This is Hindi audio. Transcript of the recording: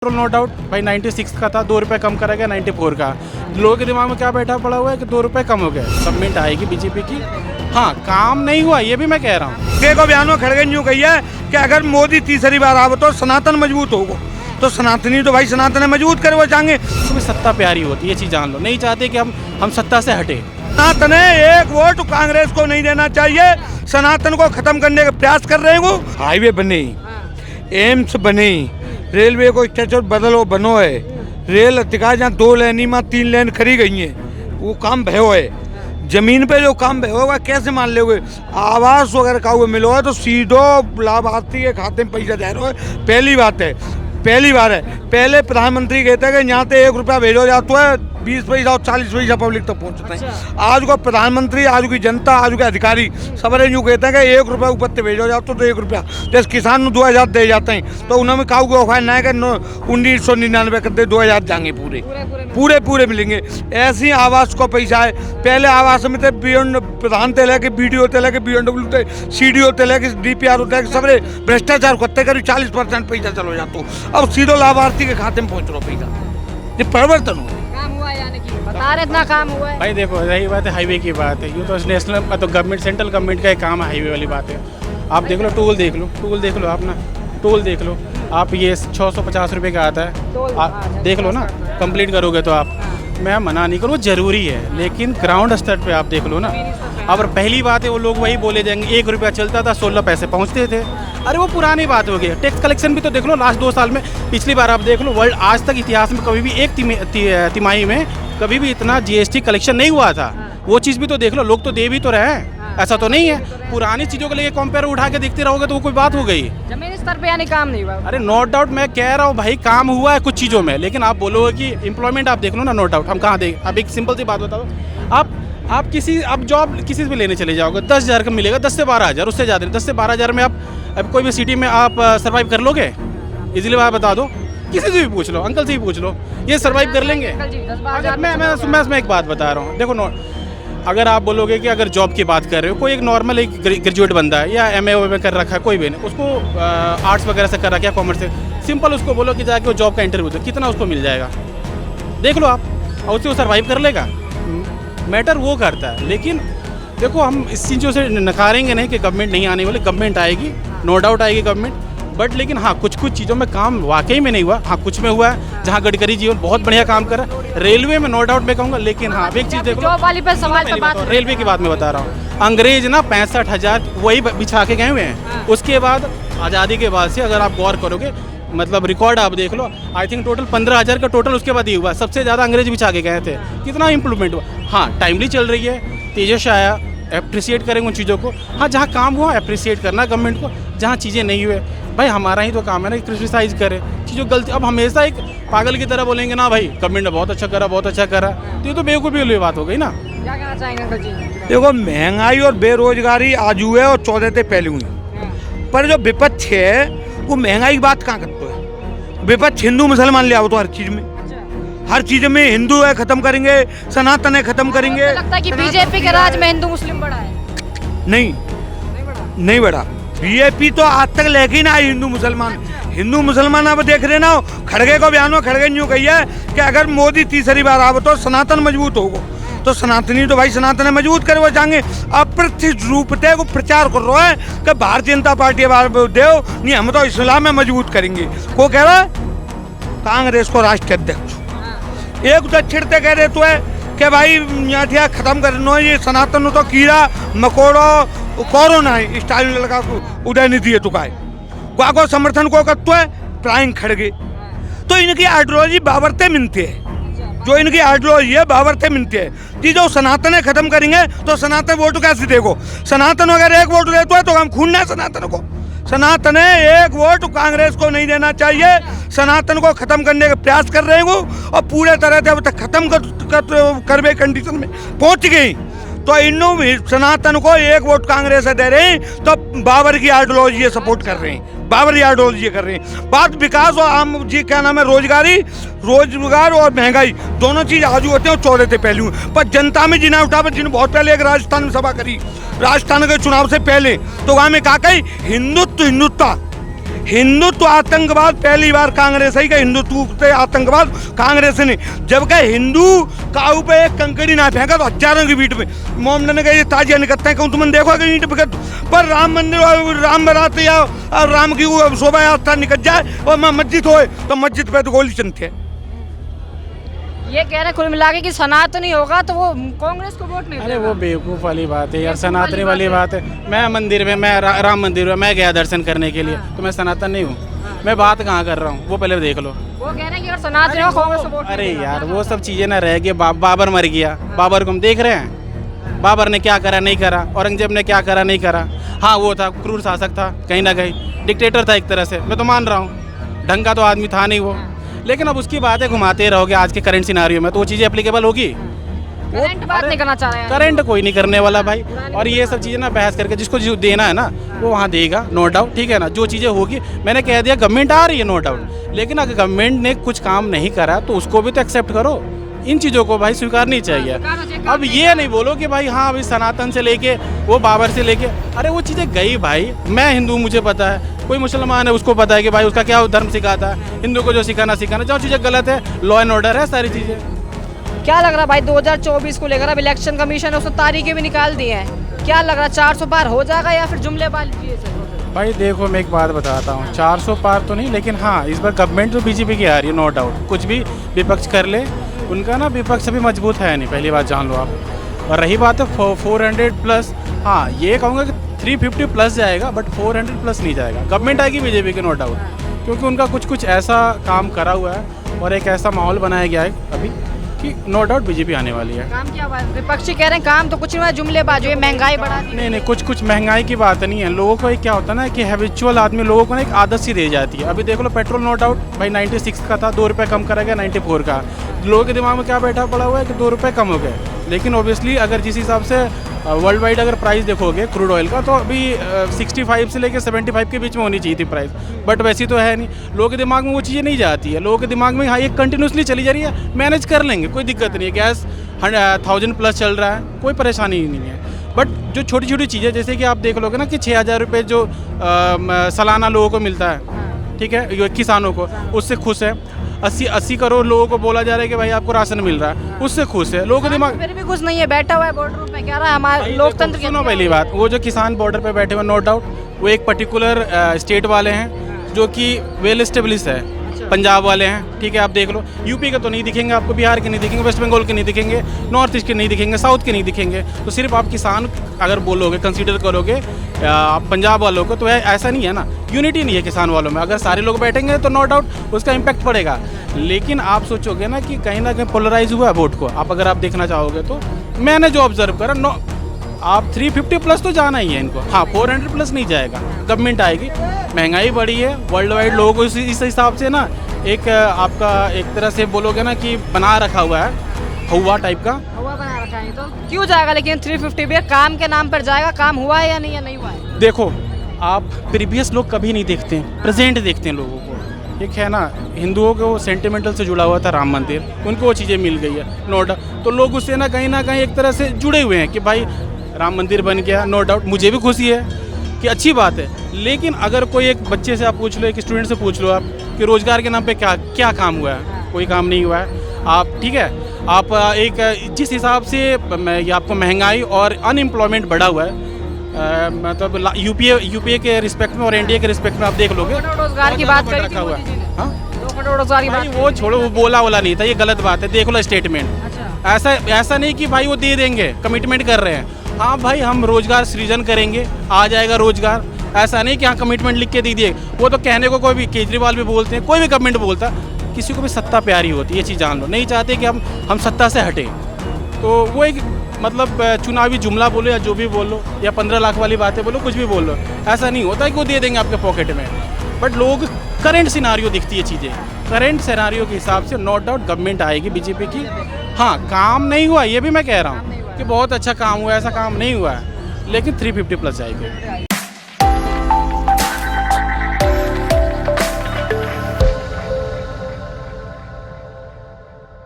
पेट्रोल नो डाउट भाई 96 का था, 2 रुपये कम करा गया 94 का। लोगों के दिमाग में क्या बैठा पड़ा हुआ है कि 2 रुपये कम हो गए। गवर्नमेंट आएगी बीजेपी की, हाँ काम नहीं हुआ ये भी मैं कह रहा हूँ। देखो बयान में खड़गे यूँ कही है कि अगर मोदी तीसरी बार आवे तो सनातन मजबूत होगा, तो सनातनी तो भाई सनातन मजबूत करे वो चाहेंगे। तो भी सत्ता प्यारी होती है, ये चीज़ जान लो। नहीं चाहते कि हम सत्ता से हटे। सनातन एक वोट कांग्रेस को नहीं देना चाहिए, सनातन को खत्म करने का प्रयास कर रहे हैं। वो हाईवे बने, एम्स बने, रेलवे को स्ट्रक्चर बदलो बनो है, रेल अधिकार जहाँ 2 लेन में 3 लेन खरी गई हैं, वो काम भयो है। जमीन पे जो काम भयो होगा कैसे मान लोगे? आवास वगैरह का हुआ मिलो है तो सीधो लाभार्थी के खाते में पैसा दे रहे हो। पहली बात है, पहली बार है। पहले प्रधानमंत्री कहते हैं कि यहाँ से 1 रुपया भेजो जाता है 20 पैसा और 40 पैसा पब्लिक तक पहुँचते हैं। आज को प्रधानमंत्री, आज की जनता, आज के अधिकारी सबरे यूँ कहते हैं कि 1 रुपया ऊपर से भेजो जाते तो 1 रुपया। जैसे किसान को 2000 दे जाते हैं तो उन्होंने काऊ को ऑफर ना है कि 1999 करते 2000 जाएंगे पूरे मिलेंगे। ऐसे ही आवास को पैसा है। पहले आवास में थे प्रधान थे लेके BDO थे लेके BNW थे, CDO थे लेके DPR थे, सबरे भ्रष्टाचार करते करीब 40% पैसा चलो जातो। अब सीधो लाभार्थी के खाते में पहुँच रहा पैसा। ये परिवर्तन हो बता रहे इतना काम हुआ है। भाई देखो रही बात है हाईवे की बात है, यूँ तो नेशनल मतलब गवर्नमेंट सेंट्रल गवर्नमेंट का एक काम है हाईवे वाली बात है। आप देख लो टोल देख लो आप ना, टोल देख लो आप, ये 650 रुपये का आता है। आप देख लो ना, कंप्लीट करोगे तो आप, मैं मना नहीं करूँ ज़रूरी है, लेकिन ग्राउंड स्तर पे आप देख लो ना। अब पहली बात है वो लोग वही बोले जाएंगे 1 रुपया चलता था 16 पैसे पहुँचते थे। अरे वो पुरानी बात हो गई। टैक्स कलेक्शन भी तो देख लो लास्ट 2 साल में, पिछली बार आप देख लो वर्ल्ड आज तक इतिहास में कभी भी एक तिमाही में कभी भी इतना GST कलेक्शन नहीं हुआ था। वो चीज़ भी तो देख लो, लोग तो दे भी तो रहे हैं, ऐसा तो नहीं है। पुरानी चीज़ों को लेके कंपेयर उठा के देखते रहोगे तो वो कोई बात हो गई। जमीनी स्तर पे यानी काम नहीं हुआ। अरे नो डाउट मैं कह रहा हूँ भाई काम हुआ है कुछ चीज़ों में, लेकिन आप बोलोगे कि एम्प्लॉयमेंट आप देख लो ना, नो डाउट हम कहाँ दें। अब एक सिंपल सी बात बताओ, आप जॉब किसी से भी लेने चले जाओगे 10,000 का मिलेगा, 10 से 12,000, उससे ज़्यादा 10 से 12,000 में आप अब कोई भी सिटी में आप सर्वाइव कर लोगे? इजीली बात बता दो, किसी से भी पूछ लो, अंकल से भी पूछ लो, ये सर्वाइव कर लेंगे? अगर मैं एक बात बता रहा हूँ, देखो अगर आप बोलोगे कि अगर जॉब की बात कर रहे हो, कोई एक नॉर्मल एक ग्रेजुएट बंदा है या MA कर रखा है, कोई भी नहीं, उसको आर्ट्स वगैरह से कर रखा है, कॉमर्स से, सिंपल उसको बोलो कि जाके वो जॉब का इंटरव्यू दो, कितना उसको मिल जाएगा देख लो आप, और उससे वो सर्वाइव कर लेगा। मैटर वो करता है। लेकिन देखो हम इस चीज़ों से नकारेंगे नहीं कि गवर्नमेंट नहीं आने वाली, गवर्नमेंट आएगी, नो डाउट आएगी गवर्नमेंट, बट लेकिन हाँ कुछ चीज़ों में काम वाकई में नहीं हुआ। हाँ कुछ में हुआ है, जहाँ गडकरी जी बहुत बढ़िया काम कर रहा है, रेलवे में नो डाउट मैं कहूँगा। लेकिन हाँ एक चीज़ देखो, रेलवे की बात मैं बता रहा हूँ, अंग्रेज ना 65,000 वही बिछा के गए हुए हैं। उसके बाद आज़ादी के बाद से अगर आप गौर करोगे, मतलब रिकॉर्ड आप देख लो, आई थिंक टोटल 15,000 का टोटल उसके बाद ही हुआ। सबसे ज़्यादा अंग्रेज बिछा के गए थे। कितना इम्प्रूवमेंट हुआ। हाँ टाइमली चल रही है, तेजस आया, अप्रिसिएट करेंगे उन चीज़ों को। हाँ जहाँ काम हुआ अप्रिसिएट करना गवर्नमेंट को, जहाँ चीज़ें नहीं हुए भाई हमारा ही तो काम है ना क्रिटिसाइज करे चीज़ों गलती। अब हमेशा एक पागल की तरह बोलेंगे ना भाई गवर्नमेंट ने बहुत अच्छा करा, तो ये तो बेवकूफ़ी वाली बात हो गई ना। क्या कहना चाहेंगे अंकल जी? देखो महंगाई और बेरोजगारी आज हुए और 14 से पहले हुई, पर जो विपक्ष है वो महंगाई की बात कहाँ करते है। विपक्ष हिंदू मुसलमान ले आओ तो हर चीज में हिंदू है खत्म करेंगे, सनातन है खत्म करेंगे। लगता है कि बीजेपी के राज में हिंदू मुस्लिम बड़ा है? नहीं बड़ा। बीजेपी तो आज तक लेके ही ना आई हिंदू मुसलमान अब देख रहे ना। खड़गे को बयान में खड़गे यूँ कही है कि अगर मोदी तीसरी बार आवे तो सनातन मजबूत होगा, तो सनातनी तो भाई सनातन मजबूत करे वो चाहेंगे। अप्रत्यक्ष रूप से वो प्रचार कर रहा है कि भारतीय जनता पार्टी देव नहीं, हम तो इस्लाम में मजबूत करेंगे। को कह रहा है? कांग्रेस को राष्ट्रीय अध्यक्ष। एक दक्षिण से कह रहे तो है कि भाई यहाँ खत्म करना ये सनातन तो कीड़ा मकोड़ो कोरोना है स्टाइल लगा उदयनिधि है तो को समर्थन को करते है प्राइंग खड़गे। तो इनकी आइडियोलॉजी बाबरते मिलती है, जो इनकी आइडियोलॉजी है बाबरते मिलती है जी। जो सनातन है खत्म करेंगे तो सनातन वोट कैसे देखो? सनातन अगर 1 वोट देते है तो हम खून है सनातन को। सनातन है 1 वोट कांग्रेस को नहीं देना चाहिए, सनातन को खत्म करने का प्रयास कर रहे हैं वो, और पूरे तरह से अब तक खत्म करवे कंडीशन में पहुंच गई। तो इन्हों सनातन को 1 वोट कांग्रेस दे रहे हैं तो बाबर की आइडियोलॉजी सपोर्ट कर रहे हैं, बाबरी आइडियोलॉजी कर रहे हैं। बात विकास और आम जी क्या नाम है रोजगार और महंगाई दोनों चीज आजू होते हैं और 14 से पहले हुए। पर जनता में जिन्हें उठा, जिन्हें बहुत पहले एक राजस्थान में सभा करी, राजस्थान के चुनाव से पहले, तो वहाँ में कहा कही हिंदुत्व हिंदुत्व आतंकवाद पहली बार कांग्रेस ही का हिंदुत्व पे आतंकवाद कांग्रेस ने जब कहे हिंदू काऊ पे एक कंकड़ी ना फेंका तो हजारों की बीट में मोमडन ने कहा ये ताजिया निकलते हैं कहूँ तुमने देखो अगर ईंट फेंक पर राम मंदिर और राम बारात या राम की वो शोभा यात्रा निकल जाए और मस्जिद होए तो मस्जिद पे तो गोली चलती है। ये कह रहे हैं कुल मिला के कि सनातनी होगा तो वो कांग्रेस को वोट नहीं अरे देगा। वो बेवकूफ़ वाली बात है यार, बेवकूफ़ सनातनी वाली वाली बात बात है। मैं मंदिर में, मैं राम मंदिर में मैं गया दर्शन करने के लिए, तो मैं सनातन नहीं हूँ। मैं बात कहाँ कर रहा हूँ वो पहले देख लो। वो कह रहे हैं कि अगर सनातनी हो कांग्रेस को वोट नहीं अरे देगा। यार वो सब चीज़ें ना रह गई। बाबर मर गया, बाबर को हम देख रहे हैं, बाबर ने क्या करा नहीं करा, औरंगजेब ने क्या करा नहीं करा। हाँ वो था क्रूर शासक था, कहीं ना कहीं डिक्टेटर था एक तरह से, मैं तो मान रहा हूँ, ढंग का तो आदमी था नहीं वो। लेकिन अब उसकी बातें घुमाते रहोगे आज के करंट सिनारियो में तो वो चीज़ें एप्लीकेबल होगी? करंट बात नहीं करना चाह रहे हैं। करंट कोई नहीं करने वाला भाई। और ये सब चीज़ें ना बहस करके जिसको जो देना है ना वो वहाँ देगा, नो डाउट, ठीक है ना। जो चीज़ें होगी मैंने कह दिया, गवर्नमेंट आ रही है नो डाउट, लेकिन अगर गवर्नमेंट ने कुछ काम नहीं करा तो उसको भी तो एक्सेप्ट करो। इन चीज़ों को भाई स्वीकारनी चाहिए। अब ये नहीं बोलो कि भाई हाँ अभी सनातन से लेके वो बाबर से लेके, अरे वो चीज़ें गई भाई। मैं हिंदू, मुझे पता है, कोई मुसलमान है उसको पता है कि भाई उसका क्या धर्म सिखाता है। हिंदू को जो सिखाना, जो चीज़ें गलत है, लॉ एंड ऑर्डर है, सारी चीज़ें। क्या लग रहा है भाई 2024 को लेकर अब इलेक्शन कमीशन ने उसको तारीखें भी निकाल दी हैं, क्या लग रहा है 400 पार हो जाएगा या फिर जुमलेबाजी से? भाई देखो मैं एक बात बताता हूँ, 400 पार तो नहीं, लेकिन हाँ इस बार गवर्नमेंट तो बीजेपी की आ रही है नो डाउट। कुछ भी विपक्ष कर ले, उनका ना विपक्ष अभी मजबूत है नहीं, पहली बात जान लो आप। और रही बात है 400 प्लस, हाँ ये कहूँगा कि 350 प्लस जाएगा, बट 400 प्लस नहीं जाएगा। गवर्नमेंट आएगी बीजेपी की नो डाउट, क्योंकि उनका कुछ ऐसा काम करा हुआ है और एक ऐसा माहौल बनाया गया है अभी कि नो डाउट बीजेपी आने वाली है। काम क्या हुआ है? विपक्षी कह रहे हैं काम तो कुछ नहीं हुआ, जुमलेबाजी है, महंगाई बढ़ा दी। नहीं कुछ महंगाई की बात नहीं है। लोगों को एक क्या होता है ना कि हैबिचुअल आदमी, लोगों को ना एक आदत सी रह जाती है। अभी देख लो पेट्रोल नो डाउट भाई 96 का था, 2 रुपये कम करा गया 94 का। लोगों के दिमाग में क्या बैठा पड़ा हुआ है कि 2 रुपये कम हो गए। लेकिन ऑब्वियसली अगर जिस हिसाब से वर्ल्ड वाइड अगर प्राइस देखोगे क्रूड ऑयल का, तो अभी 65 से लेकर 75 के बीच में होनी चाहिए थी प्राइस, बट वैसी तो है नहीं। लोगों के दिमाग में वो चीज़ें नहीं जाती है। लोगों के दिमाग में हाँ ये कंटिन्यूसली चली जा रही है, मैनेज कर लेंगे, कोई दिक्कत नहीं है। गैस 1000 प्लस चल रहा है, कोई परेशानी नहीं है। बट जो छोटी छोटी चीज़ें, जैसे कि आप देख लोगे ना कि 6000 रुपये जो सालाना लोगों को मिलता है, ठीक है, किसानों को, उससे खुश है। 80 करोड़ लोगों को बोला जा रहा है कि भाई आपको राशन मिल रहा है, उससे खुश है। लोगों के दिमाग फिर भी कुछ नहीं है, बैठा हुआ है बॉर्डर पे, कह रहा है हमारे लोकतंत्र की। सुनो पहली बात, वो जो किसान बॉर्डर पे बैठे हुए नो डाउट वो एक पर्टिकुलर स्टेट वाले हैं जो कि वेल एस्टेब्लिश है। पंजाब वाले हैं, ठीक है, आप देख लो। यूपी के तो नहीं दिखेंगे आपको, बिहार के नहीं दिखेंगे, वेस्ट बंगाल के नहीं दिखेंगे, नॉर्थ ईस्ट के नहीं दिखेंगे, साउथ के नहीं दिखेंगे। तो सिर्फ आप किसान अगर बोलोगे, कंसीडर करोगे आप पंजाब वालों को, तो ऐसा नहीं है ना, यूनिटी नहीं है किसान वालों में। अगर सारे लोग बैठेंगे तो नो डाउट उसका इम्पैक्ट पड़ेगा। लेकिन आप सोचोगे ना कि कहीं ना कहीं पोलराइज हुआ है वोट को, आप अगर आप देखना चाहोगे तो मैंने जो ऑब्जर्व करा, नो आप 350 प्लस तो जाना ही है इनको। हाँ 400 प्लस नहीं जाएगा, गवर्नमेंट आएगी। महंगाई बढ़ी है वर्ल्ड वाइड, लोगों को इस हिसाब से ना एक आपका एक तरह से बोलोगे ना कि बना रखा हुआ है, हवा टाइप का। हुआ बना रखा है तो क्यों जाएगा? लेकिन 350 भी काम के नाम पर जाएगा, काम हुआ है या नहीं हुआ है? देखो आप प्रीवियस लोग कभी नहीं देखते हैं, प्रेजेंट देखते हैं लोगों को। एक है ना हिंदुओं को सेंटिमेंटल से जुड़ा हुआ था राम मंदिर, उनको वो चीज़ें मिल गई है नो डाउट, तो लोग उससे ना कहीं एक तरह से जुड़े हुए हैं कि भाई राम मंदिर बन गया, नो डाउट मुझे भी खुशी है कि अच्छी बात है। लेकिन अगर कोई एक बच्चे से आप पूछ लो, एक स्टूडेंट से पूछ लो आप कि रोज़गार के नाम पे क्या काम हुआ है, कोई काम नहीं हुआ है। आप ठीक है, आप एक जिस हिसाब से ये आपको महंगाई और अनएम्प्लॉयमेंट बढ़ा हुआ है, मतलब यूपीए के रिस्पेक्ट में और एनडीए के रिस्पेक्ट में आप देख लोगे, रोजगार की बात करी थी हुआ मोदी जी ने। हाँ 2 करोड़ रोजगार की भाई बात। वो छोड़ो, वो बोला नहीं था, ये गलत बात है। देख लो स्टेटमेंट, अच्छा ऐसा नहीं कि भाई वो दे देंगे, कमिटमेंट कर रहे हैं। हाँ भाई हम रोजगार सृजन करेंगे, आ जाएगा रोजगार, ऐसा नहीं कि हाँ कमिटमेंट लिख के दे दिए। वो तो कहने को कोई भी, केजरीवाल भी बोलते हैं, कोई भी गवर्नमेंट बोलता, किसी को भी सत्ता प्यारी होती है, ये चीज़ जान लो। नहीं चाहते कि हम सत्ता से हटें, तो वो एक मतलब चुनावी जुमला बोलो या जो भी बोलो, या 15 लाख वाली बातें बोलो, कुछ भी बोलो, ऐसा नहीं होता कि वो दे देंगे आपके पॉकेट में। बट लोग करंट सिनारियो दिखती है चीज़ें, करंट सिनारियो के हिसाब से नो डाउट गवर्नमेंट आएगी बीजेपी की। हाँ काम नहीं हुआ, ये भी मैं कह रहा हूँ कि बहुत अच्छा काम हुआ, ऐसा काम नहीं हुआ है, लेकिन 350 प्लस जाएगी।